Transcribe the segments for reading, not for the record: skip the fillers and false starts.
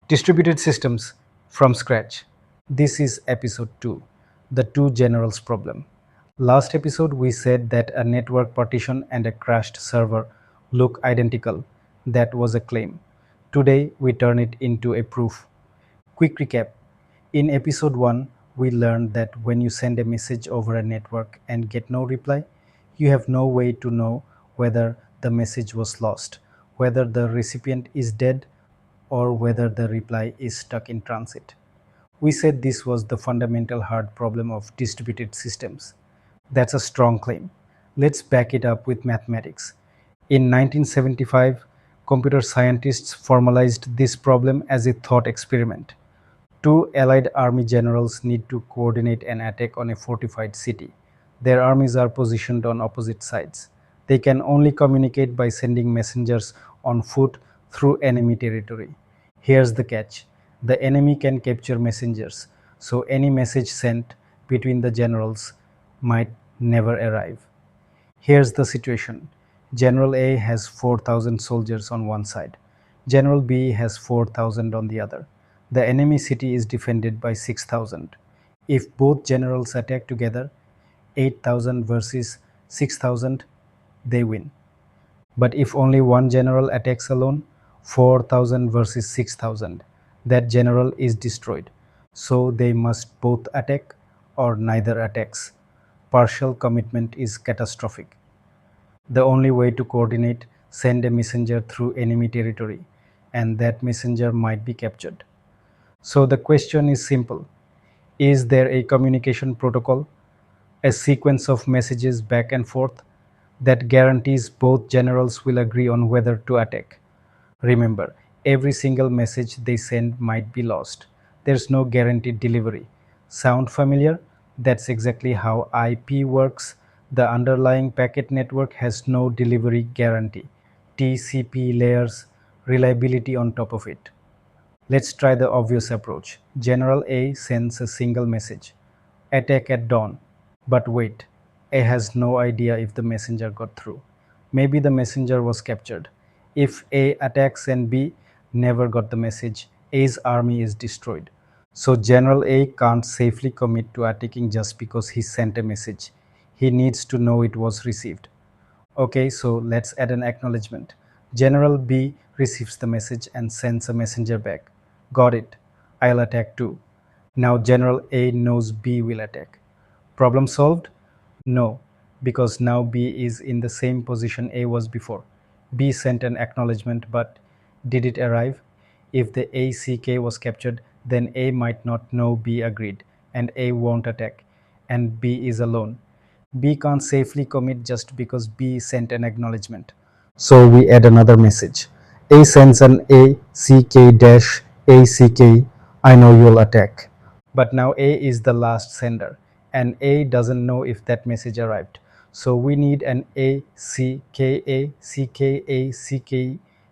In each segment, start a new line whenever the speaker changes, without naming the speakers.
Distributed systems from scratch. This is episode 2, the two generals problem. Last episode we said that a network partition and a crashed server look identical. That was a claim. Today we turn it into a proof. Quick recap. In episode 1, we learned that when you send a message over a network and get no reply, you have no way to know whether the message was lost, whether the recipient is dead, or whether the reply is stuck in transit. We said this was the fundamental hard problem of distributed systems. That's a strong claim. Let's back it up with mathematics. In 1975, computer scientists formalized this problem as a thought experiment. Two Allied army generals need to coordinate an attack on a fortified city. Their armies are positioned on opposite sides. They can only communicate by sending messengers on foot through enemy territory. Here's the catch. The enemy can capture messengers, so any message sent between the generals might never arrive. Here's the situation. General A has 4,000 soldiers on one side. General B has 4,000 on the other. The enemy city is defended by 6,000. If both generals attack together, 8,000 versus 6,000, they win. But if only one general attacks alone, 4,000 versus 6,000, that general is destroyed. So they must both attack or neither attacks. Partial commitment is catastrophic. The only way to coordinate, send a messenger through enemy territory, and that messenger might be captured. So the question is simple. Is there a communication protocol, a sequence of messages back and forth, that guarantees both generals will agree on whether to attack? Remember, every single message they send might be lost. There's no guaranteed delivery. Sound familiar? That's exactly how IP works. The underlying packet network has no delivery guarantee. TCP layers reliability on top of it. Let's try the obvious approach. General A sends a single message. Attack at dawn. But wait, A has no idea if the messenger got through. Maybe the messenger was captured. If A attacks and B never got the message, A's army is destroyed. So General A can't safely commit to attacking just because he sent a message. He needs to know it was received. Okay, so let's add an acknowledgement. General B receives the message and sends a messenger back. Got it. I'll attack too. Now General A knows B will attack. Problem solved? No, because now B is in the same position A was before. B sent an acknowledgement, but did it arrive? If the ACK was captured, then A might not know B agreed, and A won't attack, and B is alone. B can't safely commit just because B sent an acknowledgement. So we add another message. A sends an ACK-ACK, I know you'll attack. But now A is the last sender, and A doesn't know if that message arrived. So we need an ACK-ACK-ACK,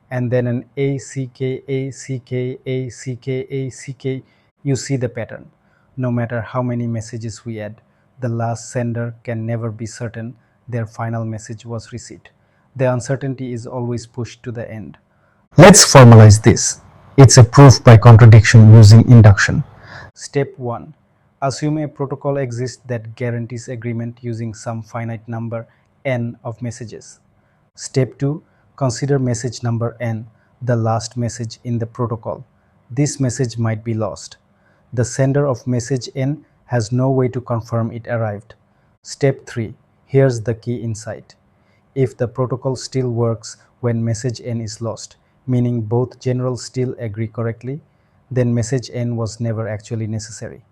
and then an ACK-ACK-ACK-ACK. You see the pattern. No matter how many messages we add, the last sender can never be certain their final message was received. The uncertainty is always pushed to the end. Let's formalize this. It's a proof by contradiction using induction. Step 1. Assume a protocol exists that guarantees agreement using some finite number n of messages. Step 2. Consider message number n, the last message in the protocol. This message might be lost. The sender of message n has no way to confirm it arrived. Step 3. Here's the key insight. If the protocol still works when message n is lost, meaning both generals still agree correctly, then message n was never actually necessary.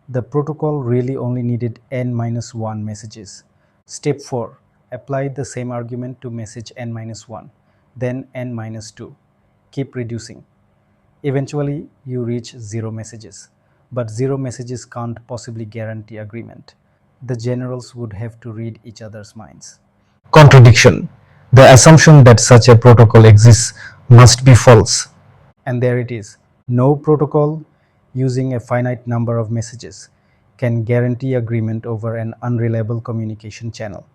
The protocol really only needed n-1 messages. Step 4. Apply the same argument to message n-1, then n-2. Keep reducing. Eventually, you reach 0 messages. But 0 messages can't possibly guarantee agreement. The generals would have to read each other's minds. Contradiction. The assumption that such a protocol exists must be false. And there it is. No protocol using a finite number of messages can guarantee agreement over an unreliable communication channel.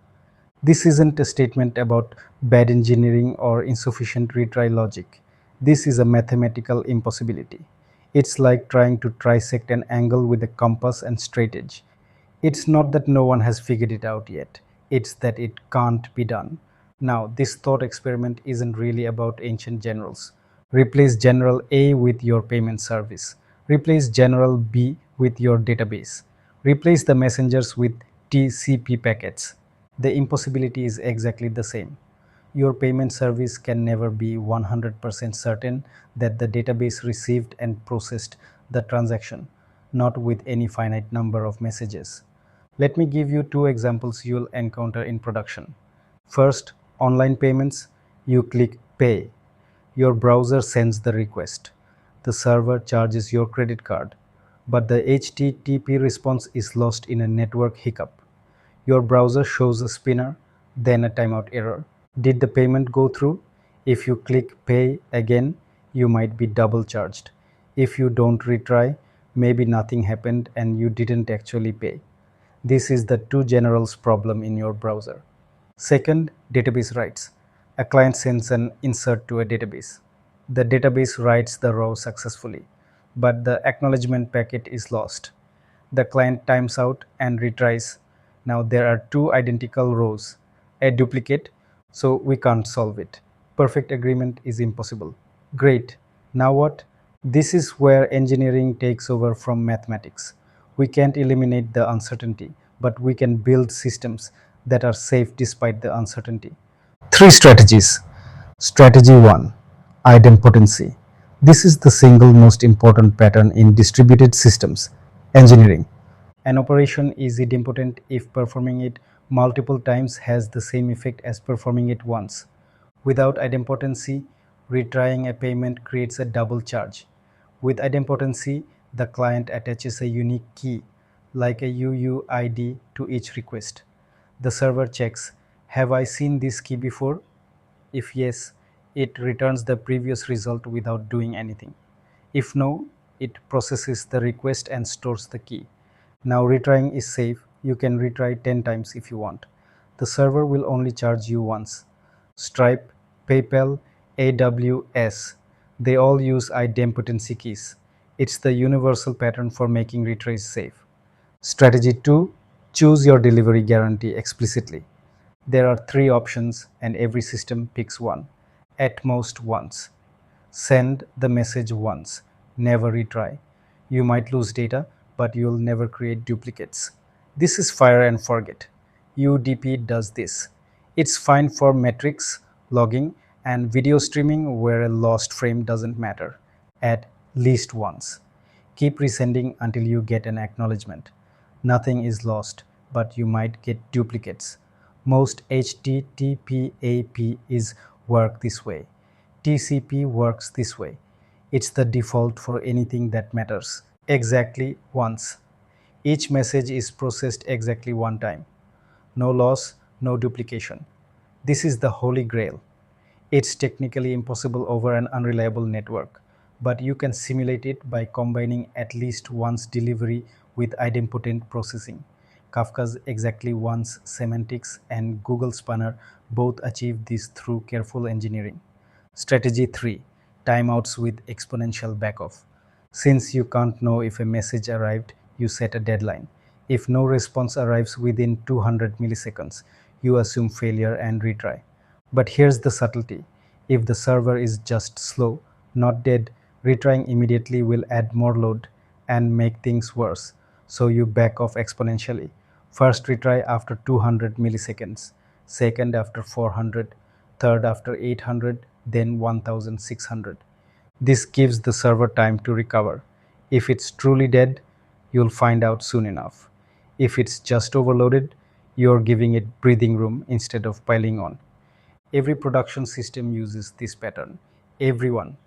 This isn't a statement about bad engineering or insufficient retry logic. This is a mathematical impossibility. It's like trying to trisect an angle with a compass and straight edge. It's not that no one has figured it out yet, it's that it can't be done. Now, this thought experiment isn't really about ancient generals. Replace General A with your payment service. Replace General B with your database. Replace the messengers with TCP packets. The impossibility is exactly the same. Your payment service can never be 100% certain that the database received and processed the transaction, not with any finite number of messages. Let me give you two examples you'll encounter in production. First, online payments. You click Pay. Your browser sends the request. The server charges your credit card, but the HTTP response is lost in a network hiccup. Your browser shows a spinner, then a timeout error. Did the payment go through? If you click Pay again, you might be double charged. If you don't retry, maybe nothing happened and you didn't actually pay. This is the two generals problem in your browser. Second, database writes. A client sends an insert to a database. The database writes the row successfully, but the acknowledgement packet is lost. The client times out and retries. Now there are two identical rows, a duplicate, so we can't solve it. Perfect agreement is impossible. Great. Now what? This is where engineering takes over from mathematics. We can't eliminate the uncertainty, but we can build systems that are safe despite the uncertainty. Three strategies. Strategy 1. Idempotency. This is the single most important pattern in distributed systems engineering. An operation is idempotent if performing it multiple times has the same effect as performing it once. Without idempotency, retrying a payment creates a double charge. With idempotency, the client attaches a unique key, like a UUID, to each request. The server checks, have I seen this key before? If yes, it returns the previous result without doing anything. If no, it processes the request and stores the key. Now retrying is safe. You can retry 10 times if you want. The server will only charge you once. Stripe, PayPal, AWS, they all use idempotency keys. It's the universal pattern for making retries safe. Strategy 2. Choose your delivery guarantee explicitly. There are three options and every system picks one. At most once. Send the message once. Never retry. You might lose data, but you'll never create duplicates. This is fire and forget. UDP does this. It's fine for metrics, logging, and video streaming where a lost frame doesn't matter. At least once. Keep resending until you get an acknowledgement. Nothing is lost, but you might get duplicates. Most HTTP APIs work this way. TCP works this way. It's the default for anything that matters. Exactly once. Each message is processed exactly one time. No loss, no duplication. This is the holy grail. It's technically impossible over an unreliable network, but you can simulate it by combining at least once delivery with idempotent processing. Kafka's exactly once semantics and Google Spanner both achieve this through careful engineering. Strategy 3. Timeouts with exponential backoff. Since you can't know if a message arrived, you set a deadline. If no response arrives within 200 milliseconds, you assume failure and retry. But here's the subtlety. If the server is just slow, not dead, retrying immediately will add more load and make things worse. So you back off exponentially. First retry after 200 milliseconds, second after 400, third after 800, then 1600. This gives the server time to recover. If it's truly dead, you'll find out soon enough. If it's just overloaded, you're giving it breathing room instead of piling on. Every production system uses this pattern. Everyone.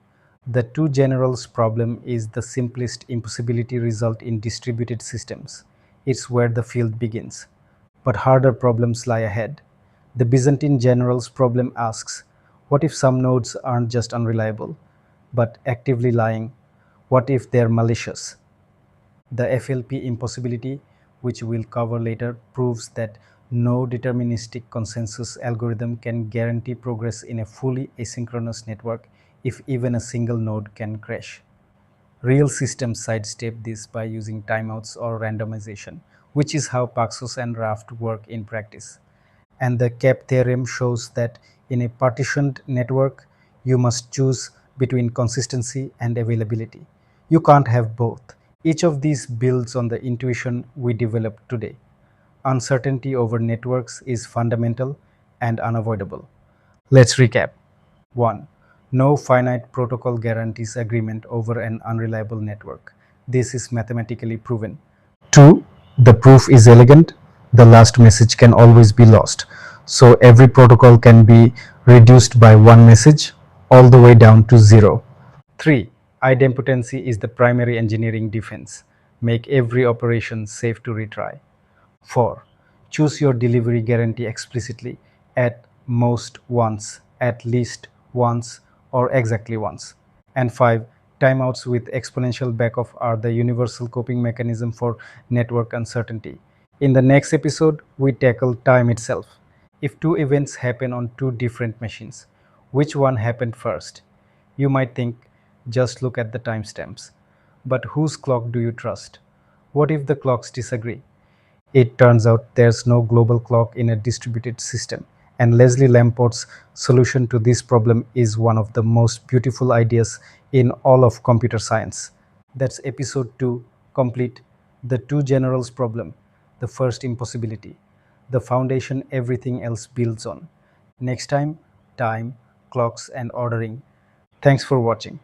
The two generals problem is the simplest impossibility result in distributed systems. It's where the field begins. But harder problems lie ahead. The Byzantine generals problem asks, what if some nodes aren't just unreliable, but actively lying? What if they're malicious? The FLP impossibility, which we'll cover later, proves that no deterministic consensus algorithm can guarantee progress in a fully asynchronous network if even a single node can crash. Real systems sidestep this by using timeouts or randomization, which is how Paxos and Raft work in practice. And the Cap theorem shows that in a partitioned network, you must choose between consistency and availability. You can't have both. Each of these builds on the intuition we developed today. Uncertainty over networks is fundamental and unavoidable. Let's recap. 1. No finite protocol guarantees agreement over an unreliable network. This is mathematically proven. 2. The proof is elegant. The last message can always be lost. So every protocol can be reduced by one message all the way down to zero. 3. Idempotency is the primary engineering defense. Make every operation safe to retry. 4. Choose your delivery guarantee explicitly, at most once, at least once, or exactly once. And 5. Timeouts with exponential backoff are the universal coping mechanism for network uncertainty. In the next episode, we tackle time itself. If two events happen on two different machines, which one happened first? You might think, just look at the timestamps. But whose clock do you trust? What if the clocks disagree? It turns out there's no global clock in a distributed system, and Leslie Lamport's solution to this problem is one of the most beautiful ideas in all of computer science. That's episode 2 complete. The two generals problem, the first impossibility, the foundation everything else builds on. Next time, time, clocks, and ordering. Thanks for watching.